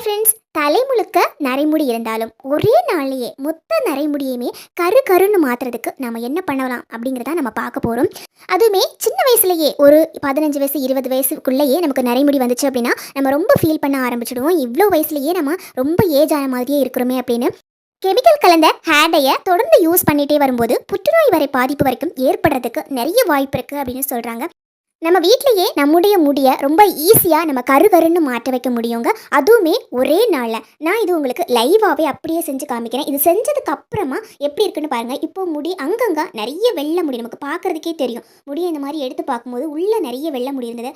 Hi friends, தலை முழுக்க நரைமுடி இருந்தாலும் ஒரே நாள்லயே மொத்த நரைமுடியுமே கரு கருன்னு மாத்துறதுக்கு நம்ம என்ன பண்ணலாம் அப்படிங்கிறத நம்ம பார்க்க போகிறோம். அதுவுமே சின்ன வயசுலயே ஒரு 15 வயசு 20 வயசுக்குள்ளேயே நமக்கு நரைமுடி வந்துச்சு அப்படின்னா நம்ம ரொம்ப ஃபீல் பண்ண ஆரம்பிச்சிடுவோம். இவ்வளோ வயசுலயே நம்ம ரொம்ப ஏஜ் ஆன மாதிரியே இருக்கிறோமே அப்படின்னு. கெமிக்கல் கலந்த ஹேர் டையை தொடர்ந்து யூஸ் பண்ணிகிட்டே வரும்போது புற்றுநோய் வரை பாதிப்பு வரைக்கும் ஏற்படுறதுக்கு நிறைய வாய்ப்பு இருக்குது அப்படின்னு சொல்கிறாங்க. நம்ம வீட்லேயே நம்முடைய முடியை ரொம்ப ஈஸியாக நம்ம கரு கருன்னு மாற்ற வைக்க முடியுங்க. அதுவுமே ஒரே நாளில். நான் இது உங்களுக்கு லைவாகவே அப்படியே செஞ்சு காமிக்கிறேன். இது செஞ்சதுக்கு அப்புறமா எப்படி இருக்குன்னு பாருங்கள். இப்போ முடி அங்கங்கே நிறைய வெள்ளை முடி நமக்கு பார்க்குறதுக்கே தெரியும். முடியை இந்த மாதிரி எடுத்து பார்க்கும்போது உள்ளே நிறைய வெள்ளை முடி இருந்தது.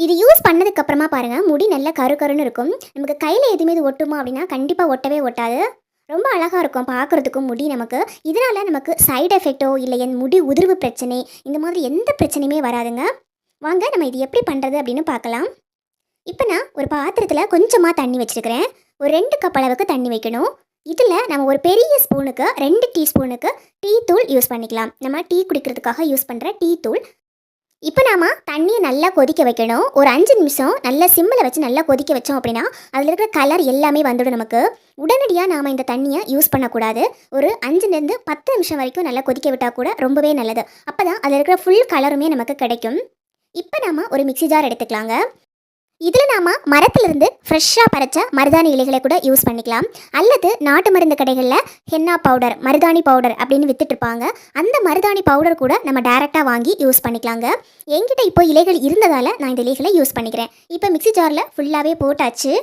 இது யூஸ் பண்ணதுக்கு அப்புறமா பாருங்கள், முடி நல்ல கரு கருன்னு இருக்கும். நமக்கு கையில் எதுவுமே இது ஒட்டுமா அப்படின்னா கண்டிப்பாக ஒட்டவே ஒட்டாது. ரொம்ப அழகாக இருக்கும் பார்க்குறதுக்கும் முடி நமக்கு. இதனால் நமக்கு சைடு எஃபெக்டோ இல்லை என் முடி உதிர்வு பிரச்சனை இந்த மாதிரி எந்த பிரச்சனையுமே வராதுங்க. வாங்க நம்ம இது எப்படி பண்ணுறது அப்படின்னு பார்க்கலாம். இப்போ நான் ஒரு பாத்திரத்தில் கொஞ்சமாக தண்ணி வச்சுருக்கிறேன். ஒரு 2 கப் அளவுக்கு தண்ணி வைக்கணும். இதில் நம்ம ஒரு பெரிய ஸ்பூனுக்கு 2 டீஸ்பூனுக்கு டீ தூள் யூஸ் பண்ணிக்கலாம். நம்ம டீ குடிக்கிறதுக்காக யூஸ் பண்ணுற டீ தூள். இப்போ நாம் தண்ணியை நல்லா கொதிக்க வைக்கணும். ஒரு 5 நிமிஷம் நல்லா சிம்மில் வச்சு நல்லா கொதிக்க வச்சோம் அப்படின்னா அதில் இருக்கிற கலர் எல்லாமே வந்துடும் நமக்கு. உடனடியாக நாம் இந்த தண்ணியை யூஸ் பண்ணக்கூடாது. ஒரு 5லேருந்து 10 நிமிஷம் வரைக்கும் நல்லா கொதிக்க விட்டால் கூட ரொம்பவே நல்லது. அப்போ தான் அதில் இருக்கிற ஃபுல் கலருமே நமக்கு கிடைக்கும். இப்போ நாம் ஒரு மிக்ஸி ஜார் எடுத்துக்கலாங்க. இதில் நாம் மரத்திலிருந்து ஃப்ரெஷ்ஷாக பறிச்ச மருதாணி இலைகளை கூட யூஸ் பண்ணிக்கலாம். அல்லது நாட்டு மருந்து கடைகளில் ஹென்னா பவுடர், மருதாணி பவுடர் அப்படின்னு விற்றுட்ருப்பாங்க. அந்த மருதாணி பவுடர் கூட நம்ம டைரெக்டாக வாங்கி யூஸ் பண்ணிக்கலாங்க. என்கிட்ட இப்போ இலைகள் இருந்ததால் நான் இந்த இலைகளை யூஸ் பண்ணிக்கிறேன். இப்போ மிக்ஸி ஜாரில் ஃபுல்லாகவே போட்டாச்சு.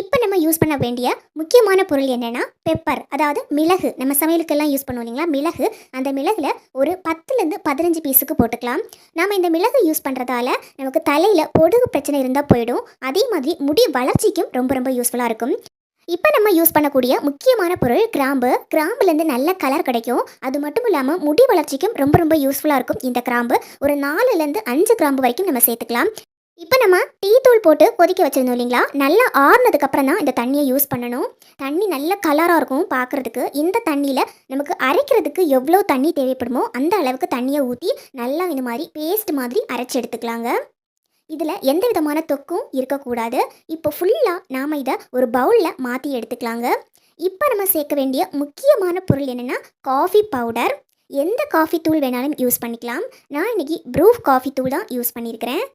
இப்போ நம்ம யூஸ் பண்ண வேண்டிய முக்கியமான பொருள் என்னென்னா பெப்பர், அதாவது மிளகு. நம்ம சமையலுக்கெல்லாம் யூஸ் பண்ணுவோம் இல்லைங்களா, மிளகு. அந்த மிளகுல ஒரு 10லேருந்து 15 பீஸுக்கு போட்டுக்கலாம். நம்ம இந்த மிளகு யூஸ் பண்ணுறதால நமக்கு தலையில் பொடுகு பிரச்சனை இருந்தால் போயிடும். அதே மாதிரி முடி வளர்ச்சிக்கும் ரொம்ப ரொம்ப யூஸ்ஃபுல்லாக இருக்கும். இப்போ நம்ம யூஸ் பண்ணக்கூடிய முக்கியமான பொருள் கிராம்பு. கிராம்புலேருந்து நல்ல கலர் கிடைக்கும். அது மட்டும் இல்லாமல் முடி வளர்ச்சிக்கும் ரொம்ப ரொம்ப யூஸ்ஃபுல்லாக இருக்கும் இந்த கிராம்பு. ஒரு 4லேருந்து 5 கிராம்பு வரைக்கும் நம்ம சேர்த்துக்கலாம். இப்போ நம்ம டீ தூள் போட்டு கொதிக்க வச்சுருந்தோம் இல்லைங்களா, நல்லா ஆறுனதுக்கப்புறம் தான் இந்த தண்ணியை யூஸ் பண்ணணும். தண்ணி நல்ல கலராக இருக்கும் பார்க்குறதுக்கு. இந்த தண்ணியில் நமக்கு அரைக்கிறதுக்கு எவ்வளோ தண்ணி தேவைப்படுமோ அந்த அளவுக்கு தண்ணியை ஊற்றி நல்லா இந்த மாதிரி பேஸ்ட் மாதிரி அரைச்சி எடுத்துக்கலாங்க. இதில் எந்த விதமான தொக்கும் இருக்கக்கூடாது. இப்போ ஃபுல்லாக நாம் இதை ஒரு பவுலில் மாற்றி எடுத்துக்கலாங்க. இப்போ நம்ம சேர்க்க வேண்டிய முக்கியமான பொருள் என்னென்னா காஃபி பவுடர். எந்த காஃபி தூள் வேணாலும் யூஸ் பண்ணிக்கலாம். நான் இன்றைக்கி ப்ரூஃப் காஃபி தூள் தான் யூஸ் பண்ணியிருக்கிறேன்.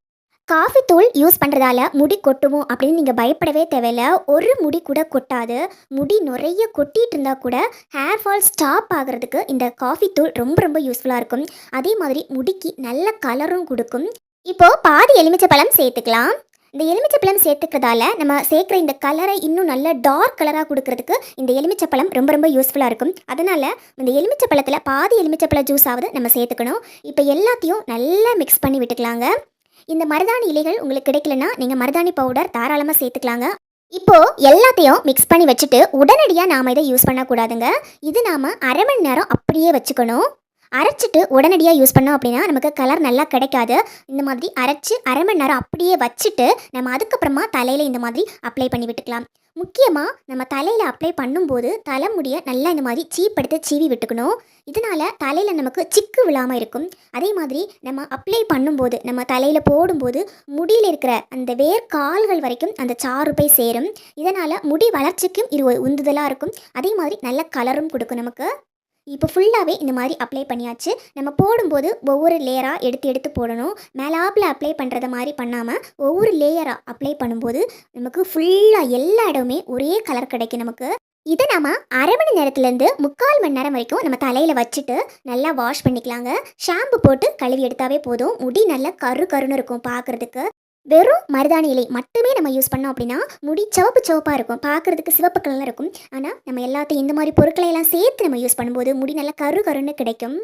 காஃபி தூள் யூஸ் பண்ணுறதால முடி கொட்டுமோ அப்படின்னு நீங்கள் பயப்படவே தேவையில்லை. ஒரு முடி கூட கொட்டாது. முடி நிறைய கொட்டிகிட்டு இருந்தால் கூட ஹேர் ஃபால் ஸ்டாப் ஆகிறதுக்கு இந்த காஃபி தூள் ரொம்ப ரொம்ப யூஸ்ஃபுல்லாக இருக்கும். அதே மாதிரி முடிக்கு நல்ல கலரும் கொடுக்கும். இப்போது பாதி எலுமிச்சை பழம் சேர்த்துக்கலாம். இந்த எலுமிச்சை பழம் சேர்த்துக்கிறதால நம்ம சேர்க்குற இந்த கலரை இன்னும் நல்ல டார்க் கலராக கொடுக்கறதுக்கு இந்த எலுமிச்சை பழம் ரொம்ப ரொம்ப யூஸ்ஃபுல்லாக இருக்கும். அதனால் இந்த எலுமிச்சை பழத்தில் பாதி எலுமிச்சை பழ ஜூஸாவது நம்ம சேர்த்துக்கணும். இப்போ எல்லாத்தையும் நல்லா மிக்ஸ் பண்ணி விட்டுக்கலாங்க. இந்த மருதாணி இலைகள் உங்களுக்கு கிடைக்கலனா நீங்கள் மருதாணி பவுடர் தாராளமாக சேர்த்துக்கலாங்க. இப்போது எல்லாத்தையும் மிக்ஸ் பண்ணி வச்சுட்டு உடனடியாக நாம் இதை யூஸ் பண்ணக்கூடாதுங்க. இது நாம் அரை மணி நேரம் அப்படியே வச்சுக்கணும். அரைச்சிட்டு உடனடியாக யூஸ் பண்ணோம் அப்படின்னா நமக்கு கலர் நல்லா கிடைக்காது. இந்த மாதிரி அரைச்சி அரை மணி நேரம் அப்படியே வச்சுட்டு நம்ம அதுக்கப்புறமா தலையில் இந்த மாதிரி அப்ளை பண்ணி விட்டுக்கலாம். முக்கியமாக நம்ம தலையில் அப்ளை பண்ணும்போது தலைமுடியை நல்லா இந்த மாதிரி சீப்படுத்து சீவி விட்டுக்கணும். இதனால் தலையில் நமக்கு சிக்கு விழாமல் இருக்கும். அதே மாதிரி நம்ம அப்ளை பண்ணும்போது நம்ம தலையில் போடும்போது முடியில் இருக்கிற அந்த வேர்க்கால்கள் வரைக்கும் அந்த சாறு போய் சேரும். இதனால் முடி வளர்ச்சிக்கும் இது ஒரு உந்துதலாக இருக்கும். அதே மாதிரி நல்ல கலரும் கொடுக்கும் நமக்கு. இப்போ ஃபுல்லாகவே இந்த மாதிரி அப்ளை பண்ணியாச்சு. நம்ம போடும்போது ஒவ்வொரு லேயராக எடுத்து எடுத்து போடணும். மேலாப்பில் அப்ளை பண்ணுறத மாதிரி பண்ணாமல் ஒவ்வொரு லேயராக அப்ளை பண்ணும்போது நமக்கு ஃபுல்லாக எல்லா இடமுமே ஒரே கலர் கிடைக்கும் நமக்கு. இதை நம்ம அரை மணி நேரத்துலேருந்து 3/4 மணி நேரம் வரைக்கும் நம்ம தலையில் வச்சுட்டு நல்லா வாஷ் பண்ணிக்கலாங்க. ஷாம்பு போட்டு கழுவி எடுத்தாவே போதும். முடி நல்லா கரு கருன்னு இருக்கும் பார்க்குறதுக்கு. வெறும் மருதாணி இலை மட்டுமே நம்ம யூஸ் பண்ணோம் அப்படின்னா முடி சிவப்பாக இருக்கும், பார்க்குறதுக்கு சிவப்பு கலரில் இருக்கும். ஆனால் நம்ம எல்லாத்தையும் இந்த மாதிரி பொருட்களை எல்லாம் சேர்த்து நம்ம யூஸ் பண்ணும்போது முடி நல்லா கரு கருன்னு கிடைக்கும்.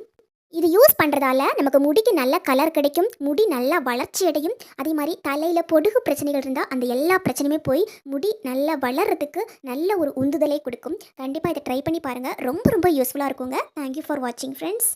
இது யூஸ் பண்ணுறதால நமக்கு முடிக்கு நல்ல கலர் கிடைக்கும். முடி நல்லா வளர்ச்சி அடையும். அதே மாதிரி தலையில் பொடுகு பிரச்சனைகள் இருந்தால் அந்த எல்லா பிரச்சனையுமே போய் முடி நல்லா வளர்கிறதுக்கு நல்ல ஒரு உந்துதலை கொடுக்கும். கண்டிப்பாக இதை ட்ரை பண்ணி பாருங்கள். ரொம்ப ரொம்ப யூஸ்ஃபுல்லாக இருக்குங்க. தேங்க்யூ ஃபார் வாட்சிங் ஃப்ரெண்ட்ஸ்.